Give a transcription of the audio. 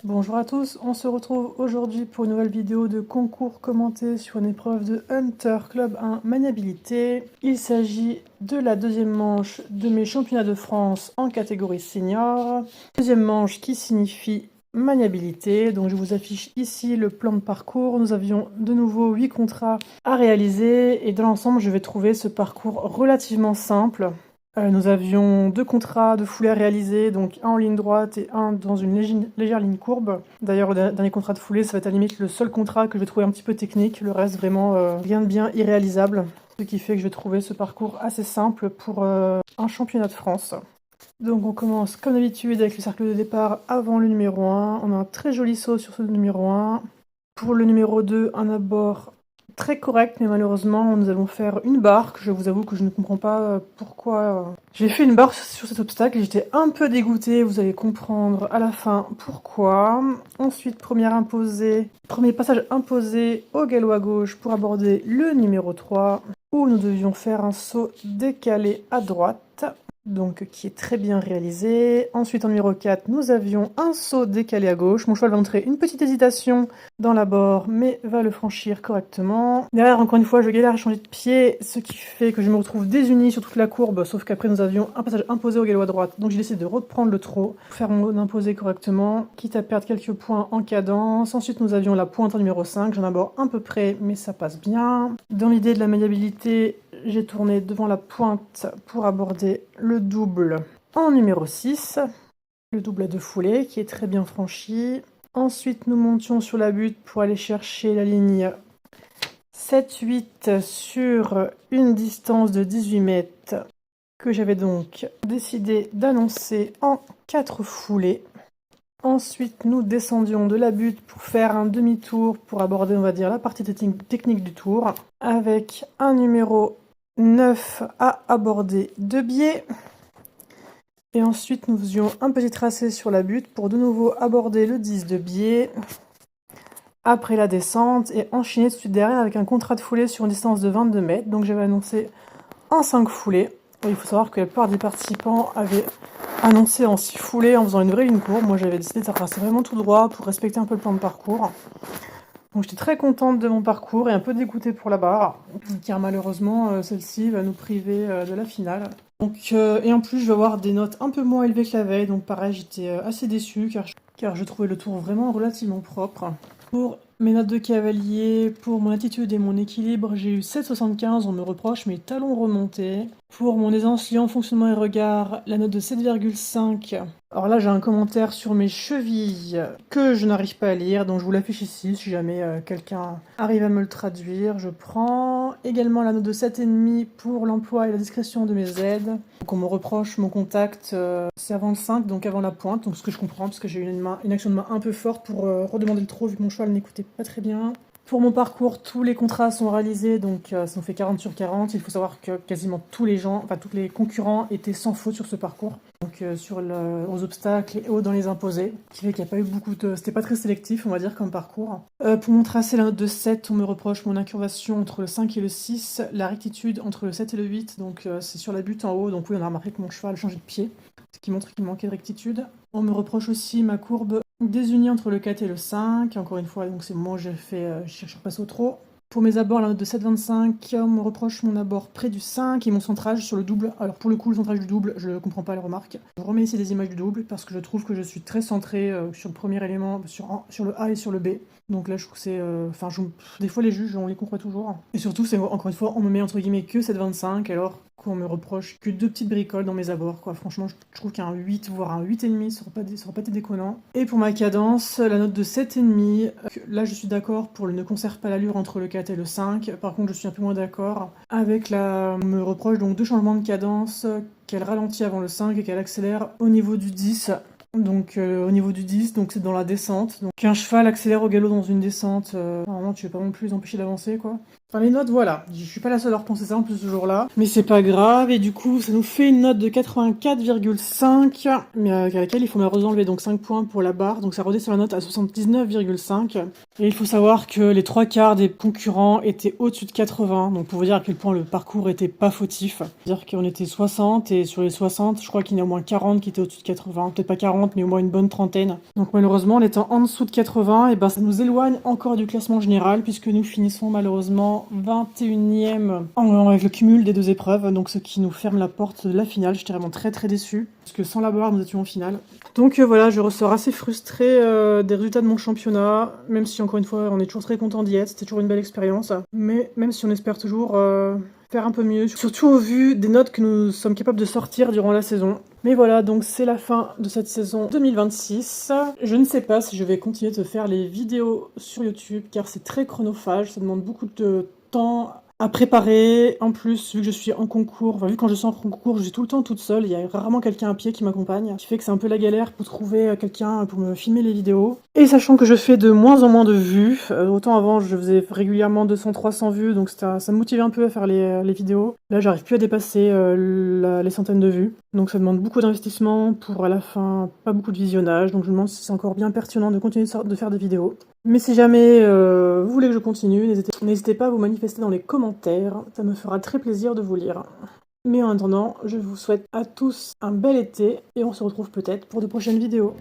Bonjour à tous, on se retrouve aujourd'hui pour une nouvelle vidéo de concours commenté sur une épreuve de Hunter Club 1 maniabilité. Il s'agit de la deuxième manche de mes championnats de France en catégorie senior. Deuxième manche qui signifie maniabilité, donc je vous affiche ici le plan de parcours. Nous avions de nouveau 8 contrats à réaliser et dans l'ensemble je vais trouver ce parcours relativement simple. Nous avions 2 contrats de foulée à réaliser, donc un en ligne droite et un dans une légère ligne courbe. D'ailleurs, le dernier contrat de foulée, ça va être à la limite le seul contrat que je vais trouver un petit peu technique. Le reste, vraiment, rien de bien irréalisable. Ce qui fait que je vais trouver ce parcours assez simple pour un championnat de France. Donc on commence comme d'habitude avec le cercle de départ avant le numéro 1. On a un très joli saut sur ce numéro 1. Pour le numéro 2, un abord très correct, mais malheureusement, nous allons faire une barre. Je vous avoue que je ne comprends pas pourquoi. J'ai fait une barre sur cet obstacle et j'étais un peu dégoûtée. Vous allez comprendre à la fin pourquoi. Ensuite, premier passage imposé au galop à gauche pour aborder le numéro 3, où nous devions faire un saut décalé à droite. Donc qui est très bien réalisé. Ensuite en numéro 4, nous avions un saut décalé à gauche. Mon cheval va montrer une petite hésitation dans l'abord, mais va le franchir correctement. Derrière, encore une fois, je galère à changer de pied, ce qui fait que je me retrouve désunie sur toute la courbe, sauf qu'après nous avions un passage imposé au galop à droite. Donc j'ai décidé de reprendre le trot pour faire mon imposé correctement, quitte à perdre quelques points en cadence. Ensuite nous avions la pointe en numéro 5, j'en aborde un peu près, mais ça passe bien. Dans l'idée de la maniabilité, j'ai tourné devant la pointe pour aborder le double en numéro 6, le double à 2 foulées qui est très bien franchi. Ensuite, nous montions sur la butte pour aller chercher la ligne 7-8 sur une distance de 18 mètres que j'avais donc décidé d'annoncer en 4 foulées. Ensuite, nous descendions de la butte pour faire un demi-tour pour aborder, on va dire, la partie technique du tour avec un numéro 9 à aborder de biais. Et ensuite, nous faisions un petit tracé sur la butte pour de nouveau aborder le 10 de biais. Après la descente et enchaîner tout de suite derrière avec un contrat de foulée sur une distance de 22 mètres. Donc j'avais annoncé en 5 foulées. Et il faut savoir que la plupart des participants avaient annoncé en 6 foulées en faisant une vraie ligne courbe. Moi j'avais décidé de tracer vraiment tout droit pour respecter un peu le plan de parcours. Donc j'étais très contente de mon parcours et un peu dégoûtée pour la barre, car malheureusement celle-ci va nous priver de la finale. Donc, et en plus je vais avoir des notes un peu moins élevées que la veille, donc pareil j'étais assez déçue car je trouvais le tour vraiment relativement propre. Pour mes notes de cavalier, pour mon attitude et mon équilibre, j'ai eu 7,75, on me reproche mes talons remontés. Pour mon aisance liant, fonctionnement et regard, la note de 7,5. Alors là, j'ai un commentaire sur mes chevilles que je n'arrive pas à lire, donc je vous l'affiche ici si jamais quelqu'un arrive à me le traduire. Je prends également la note de 7,5 pour l'emploi et la discrétion de mes aides. Donc on me reproche mon contact, c'est avant le 5, donc avant la pointe, donc ce que je comprends, parce que j'ai eu une action de main un peu forte pour redemander le trot vu que mon cheval n'écoutait pas très bien. Pour mon parcours, tous les contrats sont réalisés, donc ça nous fait 40 sur 40. Il faut savoir que quasiment tous les concurrents étaient sans faute sur ce parcours. Donc aux obstacles et dans les imposés, qui fait qu'il n'y a pas eu beaucoup de... C'était pas très sélectif, on va dire, comme parcours. Pour mon tracé, la note de 7, on me reproche mon incurvation entre le 5 et le 6, la rectitude entre le 7 et le 8, donc c'est sur la butte en haut, donc oui, on a remarqué que mon cheval changeait de pied, ce qui montre qu'il manquait de rectitude. On me reproche aussi ma courbe désunie entre le 4 et le 5, encore une fois, donc c'est moi je cherche à passer au trot. Pour mes abords, la note de 7,25, on me reproche mon abord près du 5 et mon centrage sur le double. Alors pour le coup, le centrage du double, je ne comprends pas les remarques. Je remets ici des images du double parce que je trouve que je suis très centré sur le premier élément, sur le A et sur le B. Donc là, je trouve que c'est... des fois, les juges, on les comprend toujours. Et surtout, c'est encore une fois, on me met entre guillemets que 7,25 alors qu'on me reproche que 2 petites bricoles dans mes abords, quoi. Franchement, je trouve qu'un 8, voire un 8,5, ça aurait pas été déconnant. Et pour ma cadence, la note de 7,5, là, je suis d'accord pour le ne conserve pas l'allure entre le 4 et le 5. Par contre, je suis un peu moins d'accord avec on me reproche donc 2 changements de cadence, qu'elle ralentit avant le 5 et qu'elle accélère au niveau du 10. Donc au niveau du 10, donc c'est dans la descente. Donc qu'un cheval accélère au galop dans une descente, normalement tu veux pas non plus les empêcher d'avancer, quoi. Dans les notes, voilà. Je suis pas la seule à repenser ça en plus ce jour-là. Mais c'est pas grave. Et du coup, ça nous fait une note de 84,5. Mais avec laquelle il faut malheureusement enlever donc 5 points pour la barre. Donc ça redescend la note à 79,5. Et il faut savoir que les 3 quarts des concurrents étaient au-dessus de 80. Donc pour vous dire à quel point le parcours était pas fautif. C'est-à-dire qu'on était 60 et sur les 60, je crois qu'il y en a au moins 40 qui étaient au-dessus de 80. Peut-être pas 40, mais au moins une bonne trentaine. Donc malheureusement, en étant en dessous de 80, et ben ça nous éloigne encore du classement général puisque nous finissons malheureusement 21e avec le cumul des 2 épreuves, donc ce qui nous ferme la porte de la finale. J'étais vraiment très très déçue, parce que sans la barre, nous étions en finale. Donc voilà, je ressors assez frustrée des résultats de mon championnat, même si encore une fois, on est toujours très content d'y être, c'était toujours une belle expérience. Mais même si on espère toujours faire un peu mieux, surtout au vu des notes que nous sommes capables de sortir durant la saison. Mais voilà, donc c'est la fin de cette saison 2026. Je ne sais pas si je vais continuer de faire les vidéos sur YouTube, car c'est très chronophage, ça demande beaucoup de temps à préparer. En plus, vu que je suis en concours, vu quand je suis en concours, je suis tout le temps toute seule, il y a rarement quelqu'un à pied qui m'accompagne, ce qui fait que c'est un peu la galère pour trouver quelqu'un pour me filmer les vidéos. Et sachant que je fais de moins en moins de vues, autant avant je faisais régulièrement 200-300 vues, donc ça me motivait un peu à faire les vidéos. Là, j'arrive plus à dépasser les centaines de vues, donc ça demande beaucoup d'investissement pour à la fin pas beaucoup de visionnage, donc je me demande si c'est encore bien pertinent de continuer de faire des vidéos. Mais si jamais vous voulez que je continue, n'hésitez pas à vous manifester dans les commentaires, ça me fera très plaisir de vous lire. Mais en attendant, je vous souhaite à tous un bel été et on se retrouve peut-être pour de prochaines vidéos.